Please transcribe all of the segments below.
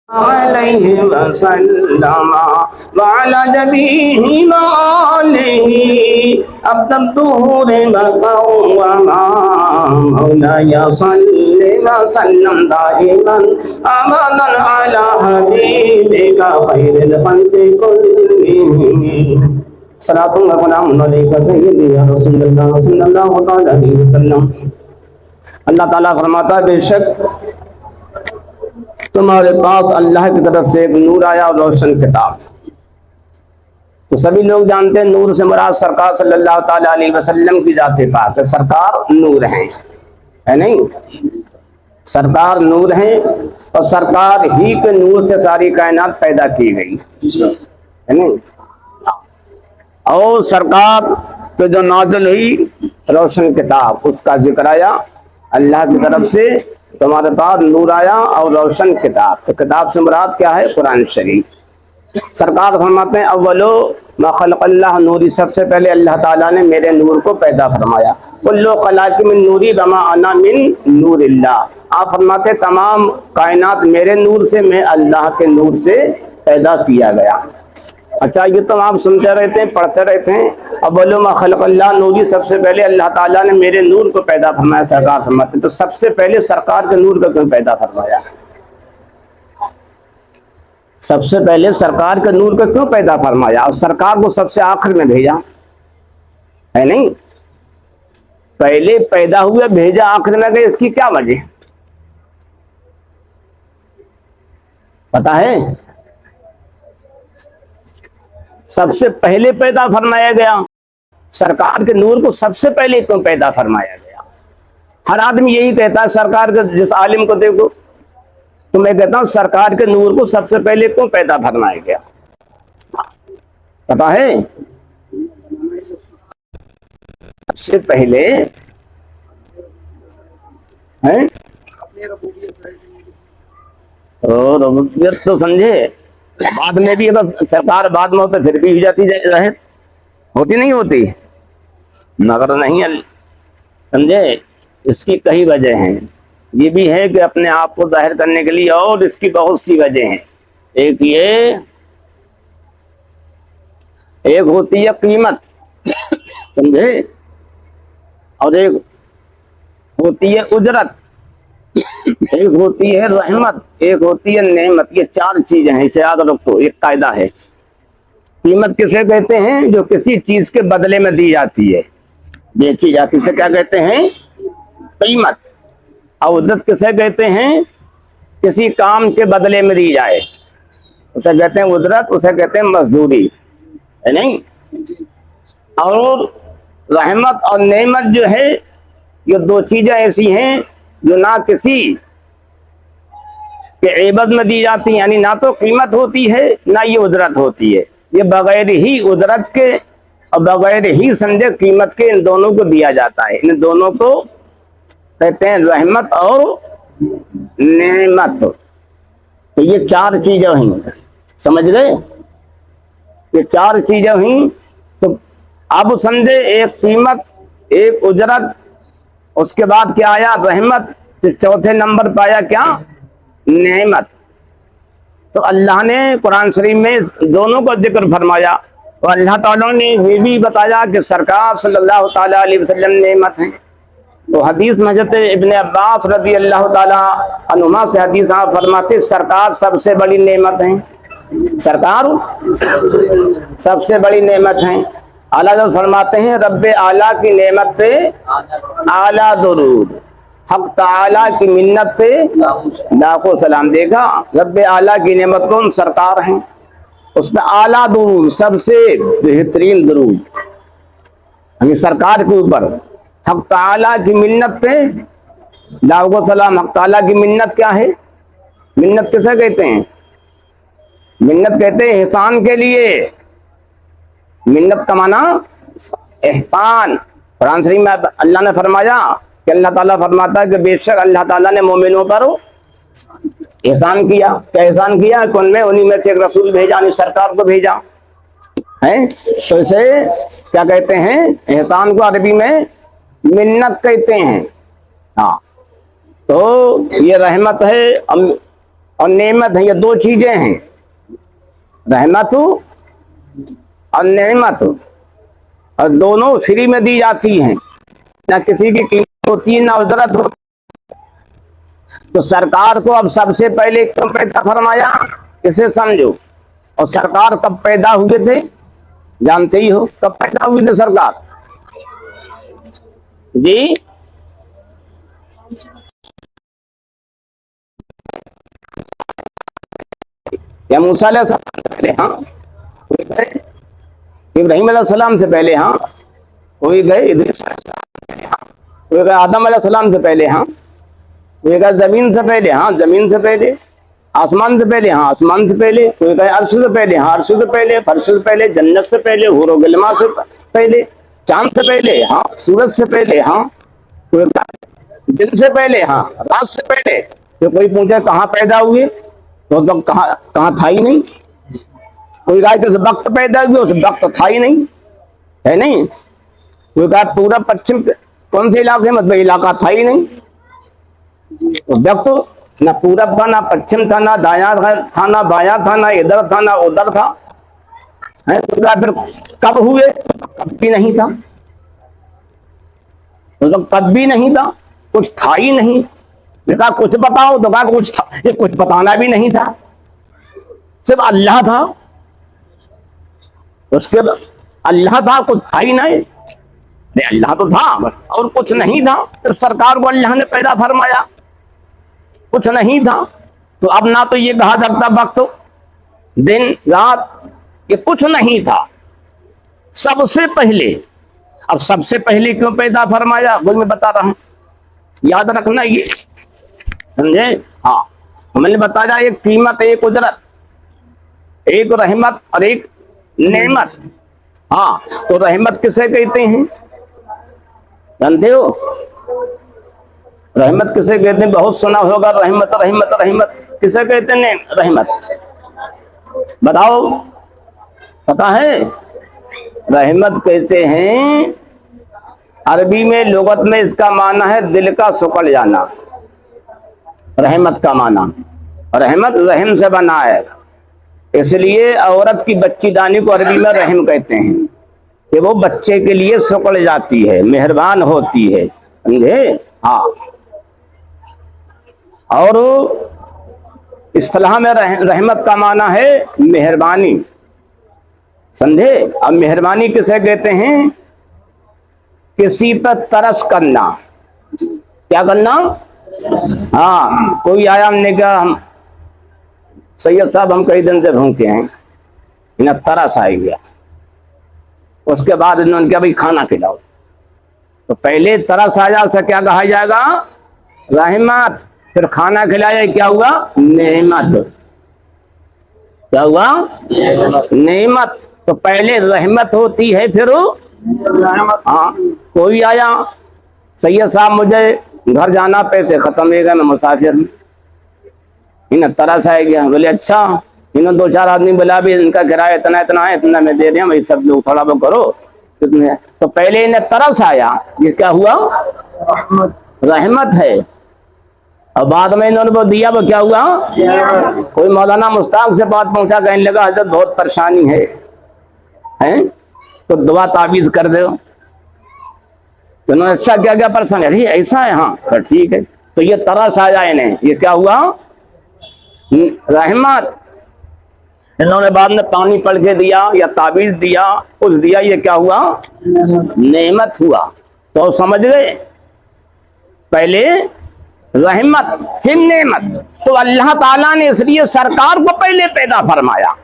عليه وسلم وعلى جميع آله أبدته ربك وما مولاي صل وسلم دائما أبدا على حبيبك خير الخلق كلهم صلاة وسلام عليك سيدي يا رسول اللہ صلی اللہ علیہ وسلم۔ اللہ تعالیٰ فرماتا ہے بے شک تمہارے پاس اللہ کی طرف سے ایک نور آیا اور روشن کتاب۔ تو سبھی لوگ جانتے ہیں نور سے مراد سرکار صلی اللہ تعالی علیہ وسلم کی ذات پاک ہے۔ سرکار نور ہیں، ہے نہیں؟ سرکار نور ہیں اور سرکار ہی کے نور سے ساری کائنات پیدا کی گئی، ہے نہیں؟ اور سرکار پہ جو نازل ہوئی روشن کتاب، اس کا ذکر آیا اللہ کی طرف سے تمہارے پاس نور آیا اور روشن کتاب۔ تو کتاب سے مراد کیا ہے؟ قرآن شریف۔ سرکار فرماتے ہیں اولو ما خلق اللہ نوری، سب سے پہلے اللہ تعالیٰ نے میرے نور کو پیدا فرمایا۔ کلو خلاق من نوری وما انا من نور اللہ، آپ فرماتے ہیں تمام کائنات میرے نور سے، میں اللہ کے نور سے پیدا کیا گیا۔ اچھا یہ تو آپ سنتے رہتے ہیں، پڑھتے رہتے ہیں اولو ما خلق اللہ نوری، سب سے پہلے اللہ تعالیٰ نے میرے نور کو پیدا فرمایا۔ سرکار فرماتے ہیں تو سب سے پہلے سرکار کے نور کو کیوں پیدا فرمایا؟ سب سے پہلے سرکار کے نور کو کیوں پیدا فرمایا اور سرکار کو سب سے آخر میں بھیجا، ہے نہیں؟ پہلے پیدا ہوئے بھیجا آخر میں گئے، اس کی کیا وجہ پتا ہے؟ سب سے پہلے پیدا فرمایا گیا، سرکار کے نور کو سب سے پہلے کیوں پیدا فرمایا گیا؟ ہر آدمی یہی کہتا ہے، سرکار کے جس عالم کو دیکھو تو میں کہتا ہوں سرکار کے نور کو سب سے پہلے کیوں پیدا فرمایا گیا پتا ہے؟ سب سے پہلے ربوبیت تو سمجھے، بعد میں بھی اگر سرکار بعد میں ہوتے پھر بھی ہو جاتی ظاہر، ہوتی نہیں ہوتی، مگر نہیں سمجھے۔ اس کی کئی وجہ ہیں، یہ بھی ہے کہ اپنے آپ کو ظاہر کرنے کے لیے، اور اس کی بہت سی وجہ ہیں۔ ایک یہ، ایک ہوتی ہے قیمت، سمجھے، اور ایک ہوتی ہے اجرت، ایک ہوتی ہے رحمت، ایک ہوتی ہے نعمت۔ یہ چار چیزیں ہیں، اسے یاد رکھو، ایک قاعدہ ہے۔ قیمت کسے کہتے ہیں؟ جو کسی چیز کے بدلے میں دی جاتی ہے، بیچی جاتی، اسے کیا کہتے ہیں؟ قیمت۔ اور اجرت کسے کہتے ہیں؟ کسی کام کے بدلے میں دی جائے، اسے کہتے ہیں اجرت، اسے کہتے ہیں مزدوری، ہے نہیں؟ اور رحمت اور نعمت جو ہے، یہ دو چیزیں ایسی ہیں جو نہ کسی کے عوض میں دی جاتی ہیں، یعنی نہ تو قیمت ہوتی ہے نہ یہ اجرت ہوتی ہے، یہ بغیر ہی اجرت کے اور بغیر ہی سمجھے قیمت کے ان دونوں کو دیا جاتا ہے۔ ان دونوں کو کہتے ہیں رحمت اور نعمت۔ تو یہ چار چیزیں ہیں، سمجھ گئے؟ یہ چار چیزیں ہیں۔ تو اب سمجھے، ایک قیمت، ایک اجرت، اس کے بعد کیا آیا؟ رحمت، چوتھے نمبر پایا کیا؟ نعمت۔ تو اللہ نے قرآن شریف میں دونوں کو ذکر فرمایا، اور اللہ تعالیٰ نے یہ بھی بتایا کہ سرکار صلی اللہ تعالیٰ علیہ وسلم نعمت ہیں۔ تو حدیث میں حضرت ابن عباس رضی اللہ تعالیٰ عنہما سے حدیث آپ فرماتے سرکار سب سے بڑی نعمت ہیں، سرکار سب سے بڑی نعمت ہیں۔ اعلیٰ جو فرماتے ہیں رب اعلیٰ کی نعمت پہ اعلیٰ درود، حق تعالیٰ کی منت پہ لاکھوں سلام۔ دیکھا، رب اعلیٰ کی نعمت کون؟ سرکار ہیں، اس پہ اعلیٰ درود، سب سے بہترین درود ہمیں سرکار کے اوپر۔ حق تعالیٰ کی منت پہ لاکھوں سلام۔ حق تعالیٰ کی منت کیا ہے؟ منت کسے کہتے ہیں؟ منت کہتے ہیں احسان کے لیے۔ منت کا معنی احسان۔ قرآن شریف میں اللہ نے فرمایا کہ اللہ تعالیٰ فرماتا ہے کہ بے شک اللہ تعالیٰ نے مومنوں پر احسان کیا۔ کیا احسان کیا؟ کہ انہیں میں سے ایک رسول بھیجا، یعنی سرکار کو بھیجا ہے۔ تو اسے کیا کہتے ہیں؟ احسان کو عربی میں منت کہتے ہیں۔ ہاں، تو یہ رحمت ہے، और नेमत है, ये दो चीजें हैं, रहमत और नेमत, और दोनों फ्री में दी जाती हैं, ना किसी की कीमत होती है ना उजरत होती। तो सरकार को अब सबसे पहले क्यों पैदा फरमाया, इसे समझो। और सरकार कब पैदा हुए थे, जानते ही हो कब पैदा हुए थे सरकार जी? या मूसा अलैहिस्सलाम से पहले? हाँ, कोई गए इब्राहिम अलैहिस्सलाम से पहले? हाँ, कोई गए इदरीस अलैहिस्सलाम से पहले? हाँ, कोई गए आदम अलैहिस्सलाम से पहले? हाँ, कोई गए जमीन से पहले? हाँ, जमीन से पहले। आसमान से पहले? हाँ, आसमान से पहले। कोई गए अर्श से पहले? हाँ, अर्श से पहले। फर्श से पहले, जन्नत से पहले, हूर व गिलमा से पहले, चांद से पहले? हाँ, सूरज से पहले? हाँ, कोई दिन से पहले? हाँ, रात से पहले। तो कोई पूछे कहाँ पैदा हुए, तो कहाँ था ही नहीं। कोई कहा किस वक्त पैदा हुए, उस वक्त था ही नहीं, है नहीं। कोई कहा पूरा पश्चिम कौन से इलाके में, तो इलाका था ही नहीं। तो वक्त ना पूरब था, ना पश्चिम था, ना दायां था, ना बायां था, ना इधर था, ना उधर था, है। तो फिर कब हुए, कब भी नहीं था। तो कब भी नहीं था, कुछ था ही नहीं। कहा कुछ बताओ, तो कहा कुछ था, ये कुछ बताना भी नहीं था, सिर्फ अल्लाह था। उसके अल्लाह था, कुछ था ही नहीं। अल्लाह तो था और कुछ नहीं था। फिर सरकार को अल्लाह ने पैदा फरमाया, कुछ नहीं था। तो अब ना तो ये कहा जाता वक्त दिन रात, ये कुछ नहीं था सबसे पहले। अब सबसे पहले क्यों पैदा फरमाया, वो मैं बता रहा हूं, याद रखना ये, समझे। हाँ, मैंने बताया एक कीमत, एक उजरत, एक रहमत और एक नेमत। हाँ, तो रहमत किसे कहते हैं, जानते हो? रहमत किसे कहते हैं, बहुत सुना होगा, रहमत रहमत रहमत। किसे कहते हैं रहमत, बताओ, पता है? रहमत कहते हैं अरबी में, लुगत में इसका माना है दिल का सुकड़ जाना। रहमत का माना, रहमत रहम से बना है, इसलिए औरत की बच्चीदानी को अरबी में रहम कहते हैं, कि वो बच्चे के लिए सुकड़ जाती है, मेहरबान होती है, समझे। हाँ, और इस्तिलाह में रहमत का माना है मेहरबानी, समझे। अब मेहरबानी किसे कहते हैं, किसी पर तरस करना। क्या करना? हाँ, कोई आया, हमने कहा हम सैयद साहब हम कई दिन से भूखे हैं, इन्हें तरस आ गया। उसके बाद इन्होंने कहा भाई खाना खिलाओ। तो पहले तरस आया से क्या कहा जाएगा, रहमत। फिर खाना खिलाया, क्या हुआ, नेमत। क्या हुआ, नेमत। तो पहले रहमत होती है, फिर हाँ, कोई आया, सैयद साहब मुझे घर जाना, पैसे खत्म हो गए, मैं मुसाफिर हूँ, इन्हें तरस आ गया। बोले अच्छा, इन्होंने दो चार आदमी बुला भी, इनका किराया इतना इतना है, इतना मैं दे दिया, भाई सब लोग थोड़ा बहुत करो, कितने। तो पहले इन्हें तरस आया, ये क्या हुआ, रहमत है। और बाद में इन्होंने वो दिया, वो क्या हुआ। कोई मौलाना मुश्ताक से बात पहुंचा, कहने लगा हजरत बहुत परेशानी है, हैं? तो दुआ ताबीज कर दो। तो उन्होंने अच्छा क्या क्या परेशानी, अरे ऐसा है, हाँ तो ठीक है। तो ये तरस आया इन्हें, ये क्या हुआ, रहमत। इन्होंने बाद में पानी पढ़ के दिया या ताबीज दिया, कुछ दिया, ये क्या हुआ, नेमत हुआ। तो समझ गए, पहले रहमत फिर नेमत। तो अल्लाह ताला ने इसलिए सरकार को पहले पैदा फरमाया।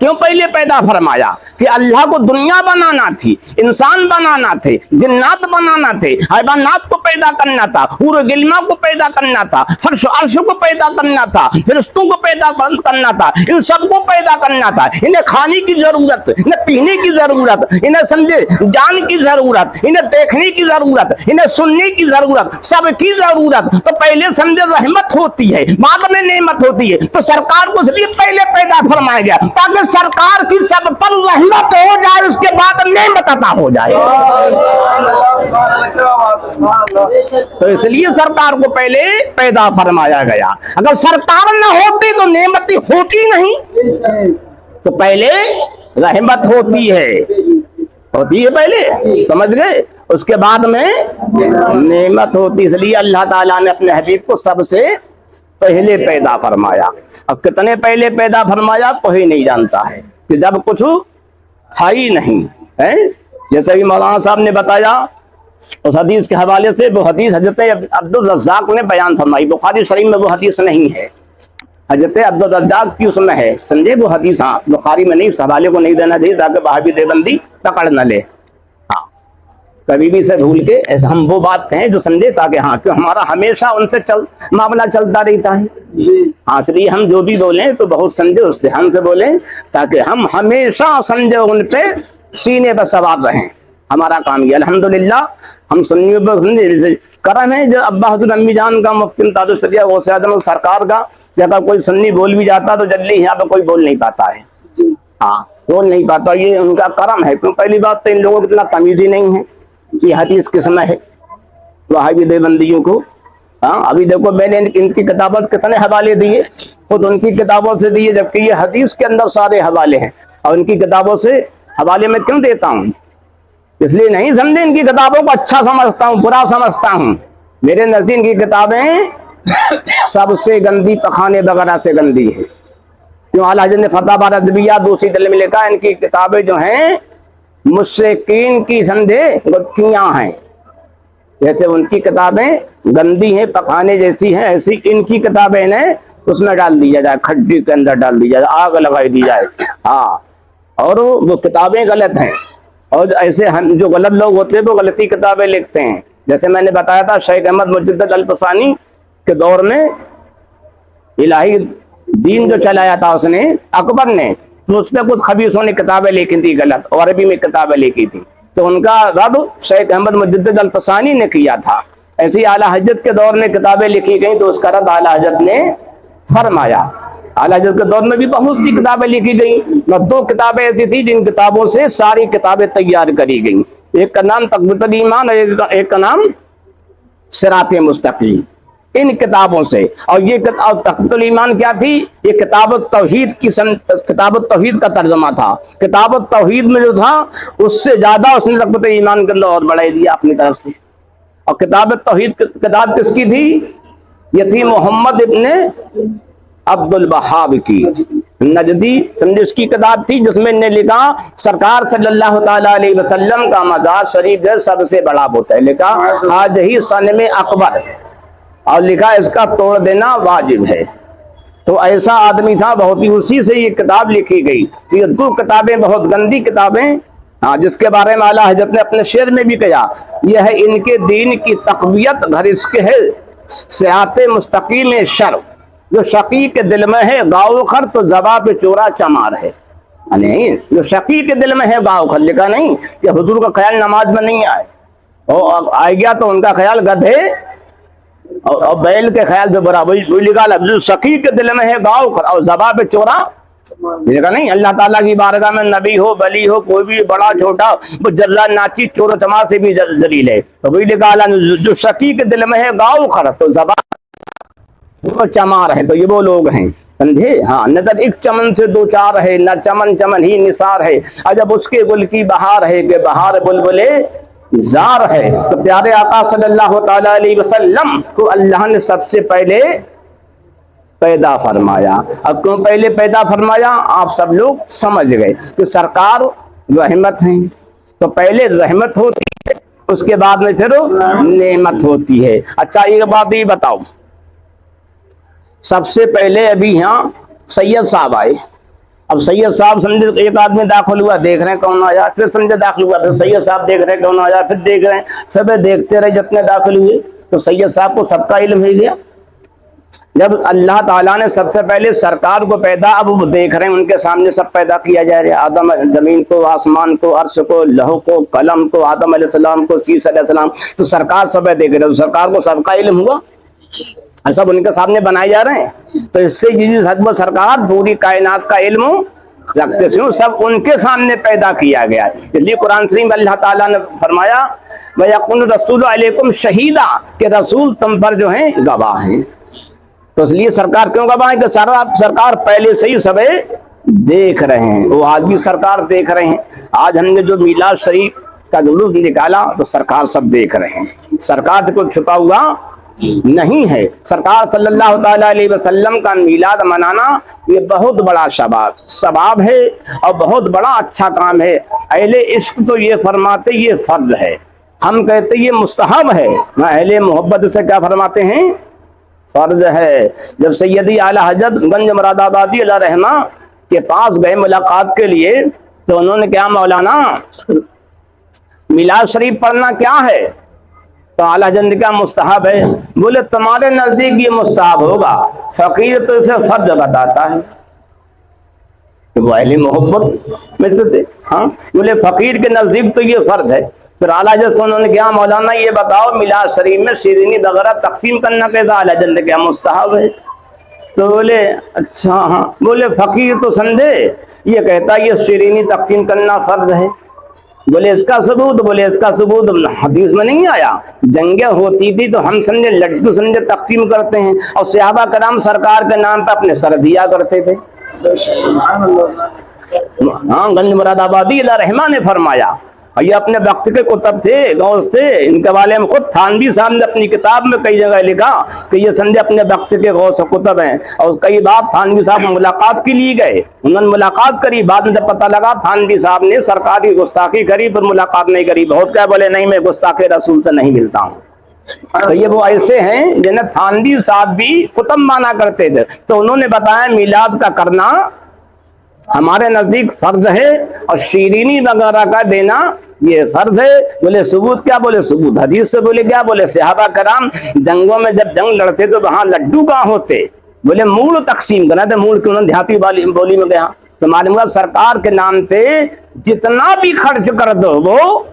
क्यों पहले पैदा फरमाया, कि अल्लाह को दुनिया बनाना थी, इंसान बनाना थे, जिन्नात बनाना थे, हैवानात को पैदा करना था, हूर गिलमा को पैदा करना था, फर्श अर्श को पैदा करना था, फरिश्तों को पैदा करना था, इन सबको पैदा करना था। इन्हें खाने की जरूरत, इन्हें पीने की जरूरत, इन्हें समझे जान की जरूरत, इन्हें देखने की जरूरत, इन्हें सुनने की जरूरत, सबकी जरूरत। तो पहले समझे रहमत होती है, बाद में नेमत होती है। तो सरकार को इसलिए पहले पैदा फरमाया गया, ताकि सरकार की सब पर रहमत हो जाए, उसके बाद नेमत अता हो जाए। तो इसलिए सरकार को पहले पैदा फरमाया गया। अगर सरकार न होती तो नेमती होती नहीं, तो पहले रहमत होती है पहले, समझ गए, उसके बाद में नेमत होती। इसलिए अल्लाह ताला ने अपने हबीब को सबसे पहले पैदा फरमाया। अब कितने पहले पैदा फरमाया कोई नहीं जानता है, कि जब कुछ था ही नहीं है। जैसे कि मौलाना साहब ने बताया उस हदीस के हवाले से, वो हदीस हजरत अब्दुल रज़्ज़ाक़ ने बयान फरमाई। बुखारी शरीफ में वो हदीस नहीं है, हजरत अब्दुल रज़्ज़ाक़ की उसमें है, समझे वो हदीस। हाँ, बुखारी में नहीं, उस हवाले को नहीं देना चाहिए ताकि वहाबी देवबंदी पकड़ न ले। हाँ, कभी भी से भूल के ऐसा हम वो बात कहें जो समझे, ताकि हाँ, क्यों हमारा हमेशा उनसे मामला चलता रहता है। हाँ, इसलिए हम जो भी बोलें तो बहुत समझे उस ध्यान से बोलें, ताकि हम हमेशा समझे उन पे सीने पर सवार रहें। हमारा काम ये अल्हम्दुलिल्लाह हम सुन्नियों पर करम है जो अब्बा हज़रत अम्मी जान का, मुफ्ती ताजुल शरिया गौसे आज़म सरकार का, अगर कोई सुन्नी बोल भी जाता तो जल्दी यहाँ पे कोई बोल नहीं पाता है। हाँ, बोल नहीं पाता, ये उनका करम है। क्यों? पहली बात तो इन लोगों को इतना तमीज़ ही नहीं है कि हदीस किस्म है वहाबी देवबंदियों को। हाँ, अभी देखो मैंने इनकी किताबों से कितने हवाले दिए, खुद उनकी किताबों से दिए, जबकि ये हदीस के अंदर सारे हवाले हैं। और उनकी किताबों से हवाले में क्यों देता हूँ? इसलिए नहीं समझे इनकी किताबों को अच्छा समझता हूँ, बुरा समझता हूँ। मेरे नजदीक इनकी किताबें सबसे गंदी, पखाने वगैरह से गंदी है। क्यों? आला हज़रत ने फतवा रज़विया दूसरी दल में लिखा, इनकी किताबें जो हैं मुशरिकीन की समझे गुत्थियां हैं। जैसे उनकी किताबें गंदी हैं, पखाने जैसी हैं, ऐसी इनकी किताबें ने उसमें डाल दिया जाए, खड्डी के अंदर डाल दी जाए, आग लगाई दी जाए। हाँ, और वो किताबें गलत हैं। और ऐसे हम जो गलत लोग होते हैं वो गलती किताबें लिखते हैं। जैसे मैंने बताया था शेख अहमद मुजद्दिद अल-फसानी के दौर में इलाही दीन जो चलाया था उसने, अकबर ने, तो उस पर कुछ खबीसों ने किताबें लिखी थी गलत, और अरबी में किताबें लिखी थी, तो उनका रद्द शेख अहमद मुजद्दिद अल-फसानी ने किया था। ऐसी आला हजरत के दौर में किताबें लिखी गई तो उसका रद्द आला हजरत ने फरमाया। आला हजरत के दौर में भी बहुत सी किताबें लिखी गई, और 2 किताबें ऐसी थी जिन किताबों से सारी किताबें तैयार करी गई। एक का नाम तक़वीतुल ईमान और एक का नाम सिराते मुस्तकीम। इन किताबों से, और ये तक़वीतुल ईमान क्या थी? ये किताबुत तौहीद की किताबुत तौहीद का तर्जुमा था। किताबुत तौहीद में जो था उससे ज्यादा उसने तक़वीतुल ईमान के अंदर और बढ़ाई दिया अपनी तरफ से। और किताबुत तौहीद किताब किसकी थी? ये थी मोहम्मद इब्न अब्दुल वहाब की नजदी, समझे, उसकी किताब थी जिसमें ने लिखा सरकार सल्लल्लाहु ताला अलैहि वसल्लम का मज़ार शरीफ जो सबसे बड़ा होता है, लिखा आज ही सन में अकबर, और लिखा इसका तोड़ देना वाजिब है। तो ऐसा आदमी था बहुत ही, उसी से ये किताब लिखी गई। तो ये 2 किताबें बहुत गंदी किताबें, हाँ, जिसके बारे में आला हजरत ने अपने शेर में भी कहा, यह है इनके दीन की तक़वियत घर इसके है सियाते मुस्तकीम शर, जो शकी के दिल में है गाँव खर तो जबा पे चोरा चमार है। नहीं, जो शकी के दिल में है गाँव खर, लिखा नहीं कि हुजूर का ख्याल नमाज में नहीं आए, और आ गया तो उनका ख्याल गधे और बैल के ख्याल से बराबर। लिखा लफ्ज़ शकी के दिल में है गाँव खर और जबा पे चोरा, लिखा नहीं। अल्लाह ताला की बारगाह में नबी हो, बली हो, कोई भी बड़ा छोटा, वो जल्ला नाची चोर चमार से भी जलील है। तो वही लिखा जो शकी के दिल में है गाँव खर तो जबा वो चमार है। तो ये वो लोग हैं, समझे। हाँ, नजर एक चमन से 2 4 है, न चमन चमन ही निसार है, अजब उसके गुल की बहार है कि बहार बुलबुले जार है। तो प्यारे आका सल्लल्लाहु ताला अलैहि वसल्लम को अल्लाह ने सबसे पहले पैदा फरमाया। अब क्यों पहले पैदा फरमाया आप सब लोग समझ गए कि सरकार रहमत है, तो पहले रहमत होती है, उसके बाद में फिर नेमत होती है। अच्छा, एक बात ये बताओ, सबसे पहले अभी यहाँ सैयद साहब आए। अब सैयद साहब समझे, एक आदमी दाखिल हुआ, देख रहे हैं कौन आया, फिर समझे दाखिल हुआ, फिर सैयद साहब देख रहे हैं कौन आया, फिर देख रहे हैं, सब देखते रहे जितने दाखिल हुए। तो सैयद साहब को सबका इल्म हो गया। जब अल्लाह ताला ने सबसे पहले सरकार को पैदा, अब वो देख रहे हैं उनके सामने सब पैदा किया जा रहा है, आदम, जमीन को, आसमान को, अर्श को, लौह को, कलम को, आदम अलैहिस्सलाम को, शीश अलैहिस्सलाम, तो सरकार सब देख रहे हैं। तो सरकार को सबका इल्म हुआ, सब उनके सामने बनाए जा रहे हैं। तो इससे सरकार पूरी कायनात का इल्म रखते थे, सब उनके सामने पैदा किया गया है। इसलिए कुरान शरीफ में अल्लाह ताला ने फरमाया वयकुन रसूल अलैकुम शहीदा, कि रसूल तुम पर जो है गवाह हैं। तो इसलिए सरकार क्यों गवाह है? कि सरकार पहले से ही सबे देख रहे हैं, वो आज भी सरकार देख रहे हैं। आज हमने जो मीलाद शरीफ का जुलूस निकाला तो सरकार सब देख रहे हैं, सरकार को छुपा हुआ नहीं है। सरकार सल्लल्लाहु ताला अलैहि वसल्लम का मीलाद मनाना ये बहुत बड़ा सवाब है और बहुत बड़ा अच्छा काम है। अहले इश्क तो ये फरमाते ये फर्ज है, हम कहते ये मुस्तहब है। अहले मोहब्बत से क्या फरमाते हैं? फर्ज है। जब सैयदी आला हजरत गंज मुरादाबादी अल्लाह रहमा के पास गए मुलाकात के लिए, तो उन्होंने क्या मौलाना मिलाद शरीफ पढ़ना क्या है? तो आला हजरत ने क्या मुस्तहब है? बोले तुम्हारे नजदीक ये मुस्तहब होगा, फकीर तो इसे फर्ज बताता है। तो वो अहले मोहब्बत में से थे। हाँ, बोले फकीर के नजदीक तो ये फर्ज है। फिर आला हजरत उन्होंने क्या मौलाना ये बताओ मिलाद शरीफ में शीरीनी वगैरह तकसीम करना कैसा? आला हजरत ने क्या मुस्तहब है। तो बोले अच्छा हाँ। बोले फकीर तो समझे ये कहता है ये शीरीनी तकसीम करना फर्ज है। बोले इसका सबूत? बोले इसका सबूत हदीस में नहीं आया, जंगें होती थी तो हम समझे लड्डू समझे तकसीम करते हैं, और सहाबा कराम सरकार के नाम पर अपने सर दिया करते थे। हाँ, गंज मुरादाबादी अल्लाह रहमान ने फरमाया। और ये अपने वक्त के कुतब थे, गौस थे, इनके बारे में खुद थानवी साहब ने अपनी किताब में कई जगह लिखा कि ये समझे अपने वक्त के गौस कुतब हैं। और कई बार थानवी साहब मुलाकात के लिए गए, उन्होंने मुलाकात करी, बाद में जब पता लगा थानवी साहब ने सरकारी गुस्ताखी करी, पर मुलाकात नहीं करी। बहुत क्या बोले नहीं मैं गुस्ताखे रसूल से नहीं मिलता हूँ। तो ये वो ऐसे हैं जिन्हें थानवी साहब भी कुतब माना करते थे। तो उन्होंने बताया मिलाद का करना हमारे नजदीक फर्ज है, और शीरीनी वगैरह का देना ये फर्ज है। बोले सबूत क्या? बोले सबूत हदीस से। बोले क्या? बोले सहाबा कराम जंगों में जब जंग लड़ते तो वहां लड्डू कहाँ होते? बोले मूल तकसीम करना था, मूल क्यों? देहाती बोली में गया तो मालूम सरकार के नाम पे जितना भी खर्च कर दो वो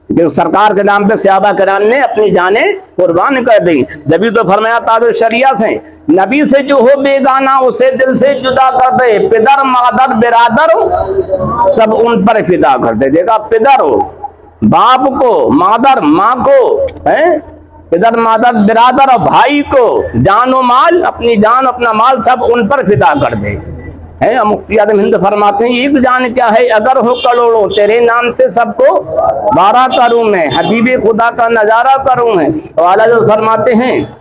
सरकार के नाम पे सहाबा कराम ने अपनी जाने कुर्बान कर दी। जब तो फरमाया ताज शरिया से नबी से जो हो बेगाना उसे दिल से जुदा कर दे, पिदर मादर बिरादर सब उन पर फिदा कर दे। देखा, पिदर हो बाप को, मादर माँ को, है पिदर मादर बिरादर और भाई को, जानो माल अपनी जान अपना माल सब उन पर फिदा कर दे। है मुफ्ती आदम हिंद फरमाते हैं एक जान क्या है अगर हो करोड़ों, तेरे नाम पे सबको 12 करूं मैं, हबीबे खुदा का नजारा करूं मैं। तो आला जो फरमाते हैं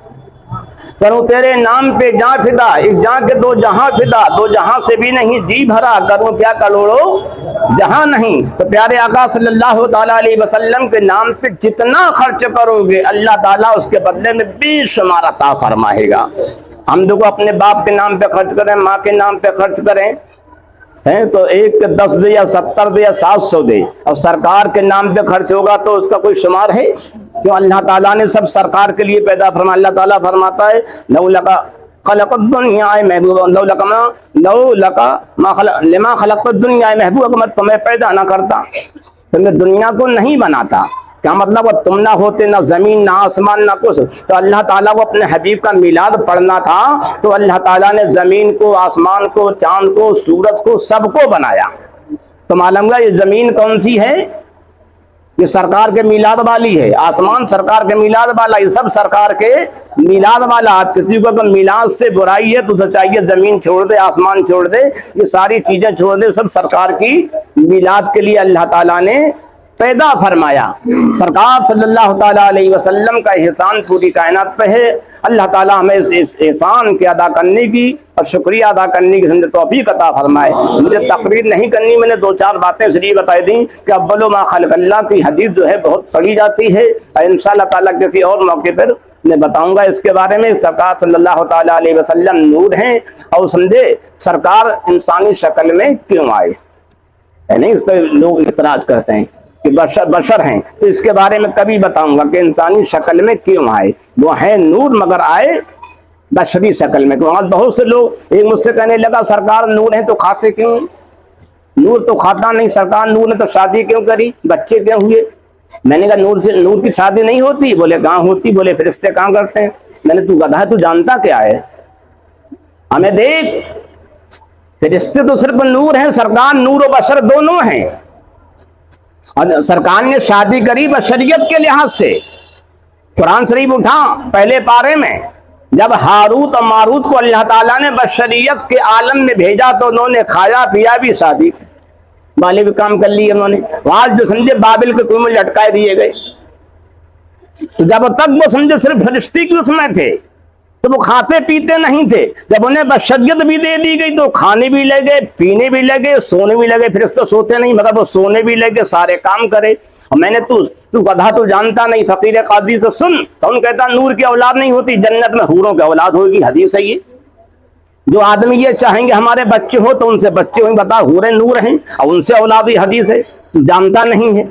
करूं तेरे नाम पे जा फिदा, एक जा के दो जहां फिदा, दो जहां से भी नहीं जी भरा, करूं क्या करोड़ों जहां नहीं। तो प्यारे आका सल्लल्लाहु ताला अलैहि वसल्लम के नाम पे जितना खर्च करोगे अल्लाह ताला उसके बदले में बेशुमार अता फरमाएगा। हम देखो अपने बाप के नाम पे खर्च करें, माँ के नाम पे खर्च करें, हैं तो एक के 10 दे या 70 दे या 700 दे, और सरकार के नाम पे खर्च होगा तो उसका कोई शुमार है क्यों? अल्लाह ताला ने सब सरकार के लिए पैदा फरमाया। अल्लाह ताला फरमाता है लौ लका खलक़त दुनिया महबूब, लौ लका लिमा खलक़त दुनिया महबूब, अगर मैं तुम्हें पैदा ना करता तो मैं दुनिया को नहीं बनाता। क्या मतलब? तुम ना होते, ना जमीन ना आसमान ना कुछ। तो अल्लाह ताला को अपने हबीब का मिलाद पढ़ना था तो अल्लाह ताला ने जमीन को, आसमान को, चांद को, सूरज को, सबको बनाया। तो मालूम है ये जमीन कौन सी है? ये सरकार के मिलाद वाली है। आसमान सरकार के मिलाद वाला, ये सब सरकार के मिलाद वाला। आप किसी को अगर मिलाद से बुराई है तो चाहिए जमीन छोड़ दे, आसमान छोड़ दे, ये सारी चीजें छोड़ दे, सब सरकार की मिलाद के लिए अल्लाह ताला ने पैदा फरमाया। सरकार सल्लल्लाहु ताला अलैहि वसल्लम का एहसान पूरी कायनात पे है। अल्लाह ताला हमें इस एहसान के अदा करने की और शुक्रिया अदा करने की तौफीक अता फरमाए। मुझे तकरीर नहीं करनी, मैंने 2-4 बातें इसलिए बताई दी कि अव्वलु मा खलक़ल्लाह की हदीस जो है बहुत पढ़ी जाती है, इंशाअल्लाह ताला किसी और मौके पर मैं बताऊंगा इसके बारे में। सरकार सल्लल्लाहु ताला अलैहि वसल्लम नूर हैं, और समझे सरकार इंसानी शक्ल में क्यों आए, है नहीं? इस पर लोग इतराज करते हैं कि बशर हैं, तो इसके बारे में कभी बताऊंगा कि इंसानी शक्ल में क्यों आए। वो है नूर मगर आए बशरी शक्ल में। आज बहुत से लोग एक मुझसे कहने लगा सरकार नूर है तो खाते क्यों? नूर तो खाता नहीं, सरकार नूर ने तो शादी क्यों करी, बच्चे क्यों हुए? मैंने कहा नूर की शादी नहीं होती। बोले कहाँ होती? बोले फरिश्ते कहाँ करते हैं। मैंने तू गधा है, तू जानता क्या है? हमें देख فرشتے تو صرف نور ہیں، سرکار نور و بشر دونوں ہیں. اور سرکار نے شادی کری بشریت کے لحاظ سے. قرآن شریف اٹھا پہلے پارے میں، جب ہاروت اور ماروت کو اللہ تعالیٰ نے بشریت کے عالم میں بھیجا تو انہوں نے کھایا پیا بھی، شادی والے بھی کام کر لیے انہوں نے. وہاں جو سمجھے بابل کے کنویں میں لٹکائے دیے گئے. تو جب تک وہ سمجھے صرف فرشتے کی اس میں تھے تو وہ کھاتے پیتے نہیں تھے. جب انہیں بشریت بھی دے دی گئی تو کھانے بھی لگے، پینے بھی لگے، سونے بھی لگے. فرشتے سوتے نہیں مگر وہ سونے بھی لگے، سارے کام کرے. اور میں نے تو گدھا تو جانتا نہیں، فقیر قاضی سے سن. تو ان کہتا نور کی اولاد نہیں ہوتی، جنت میں حوروں کی اولاد ہوگی. حدیث ہے یہ. جو آدمی یہ چاہیں گے ہمارے بچے ہو تو ان سے بچے ہوئیں، بتا حوریں نور ہیں اور ان سے اولاد. ہی حدیث ہے، تو جانتا نہیں ہے.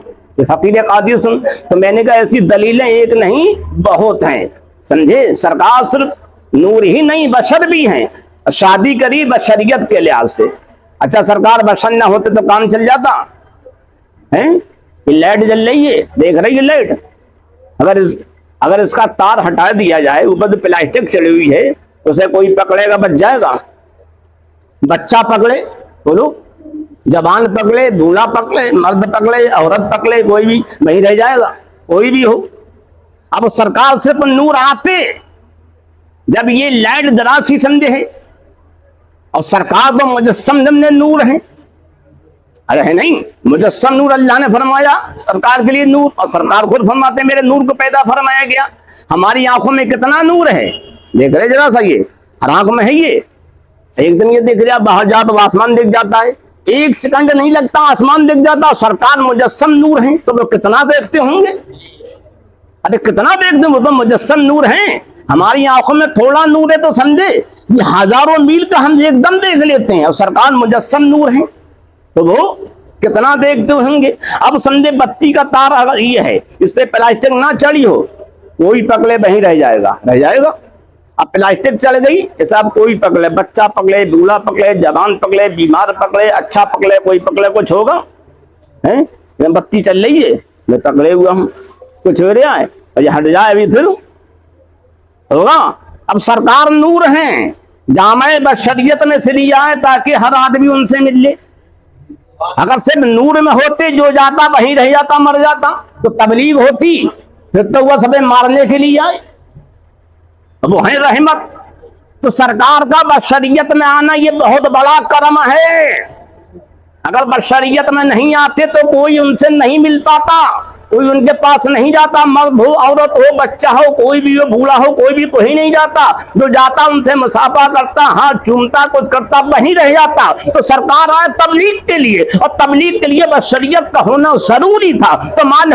فقیر قاضی سن. تو میں نے کہا ایسی دلیلیں ایک نہیں بہت ہیں، سمجھے. سرکار صرف نور ہی نہیں بشر بھی ہیں. شادی کری بشریت کے لحاظ سے. اچھا سرکار بشر نہ ہوتے تو کام چل جاتا ہے. لائٹ جل رہی ہے، دیکھ رہی ہے لائٹ، اگر اس کا تار ہٹا دیا جائے، اوپر پلاسٹک چڑھی ہوئی ہے، اسے کوئی پکڑے گا بچ جائے گا. بچہ پکڑے، بولو، جوان پکڑے، بوڑھا پکڑے، مرد پکڑے، عورت پکڑے، کوئی بھی وہیں رہ جائے گا، کوئی بھی ہو. اب سرکار صرف نور آتے جب یہ لائٹ دراسی سمجھے ہے. اور سرکار تو مجسم نے نور ہے. ارے ہے نہیں، مجسم نور اللہ نے فرمایا سرکار کے لیے نور. اور سرکار خود فرماتے میرے نور کو پیدا فرمایا گیا. ہماری آنکھوں میں کتنا نور ہے، دیکھ رہے ذرا سا، یہ ہر آنکھ میں ہے. یہ ایک دن یہ دیکھ لیا باہر جا تو آسمان دکھ جاتا ہے، ایک سیکنڈ نہیں لگتا آسمان دکھ جاتا. سرکار مجسم نور ہیں تو وہ کتنا دیکھتے ہوں گے. ارے کتنا دیکھتے ہیں، وہ تو مجسم نور ہیں. ہماری آنکھوں میں تھوڑا نور ہے تو سمجھے یہ ہزاروں میل کا ہم ایک دم دیکھ لیتے ہیں. اور سرکار مجسم نور ہیں تو وہ کتنا دیکھتے ہوں گے. اب سمجھے بتی کا تار اگر یہ ہے، اس پہ پلاسٹک نہ چڑھی ہو، کوئی پکڑے وہیں رہ جائے گا. اب پلاسٹک چڑھ گئی، ایسا اب کوئی پکڑے، بچہ پکڑے، بوڑھا پکڑے، جوان پکڑے، بیمار پکڑے، اچھا پکڑے، کوئی پکڑے، کچھ ہوگا. بتی چل رہی ہے، میں پکڑے ہوا ہوں، کچھ ہو رہا ہے، اور یہ ہٹ جائے ابھی پھر ہوگا. اب سرکار نور ہیں، جامع بشریت میں سے لیا ہے تاکہ ہر آدمی ان سے مل لے. اگر صرف نور میں ہوتے جو جاتا وہیں رہ جاتا، مر جاتا، تو تبلیغ ہوتی، پھر تو وہ سبیں مارنے کے لیے آئے. وہ ہے رحمت. تو سرکار کا بشریت میں آنا یہ بہت بڑا کرم ہے. اگر بشریت میں نہیں آتے تو کوئی ان سے نہیں مل پاتا، کوئی ان کے پاس نہیں جاتا. مرد ہو، عورت ہو، بچہ ہو، کوئی بھی ہو، بوڑھا ہو، کوئی بھی کوئی نہیں جاتا. جو جاتا ان سے مصافحہ کرتا، ہاتھ چومتا، کچھ کرتا، وہیں رہ جاتا. تو سرکار آئے تبلیغ کے لیے، اور تبلیغ کے لیے بشریت کا ہونا ضروری تھا. تو مان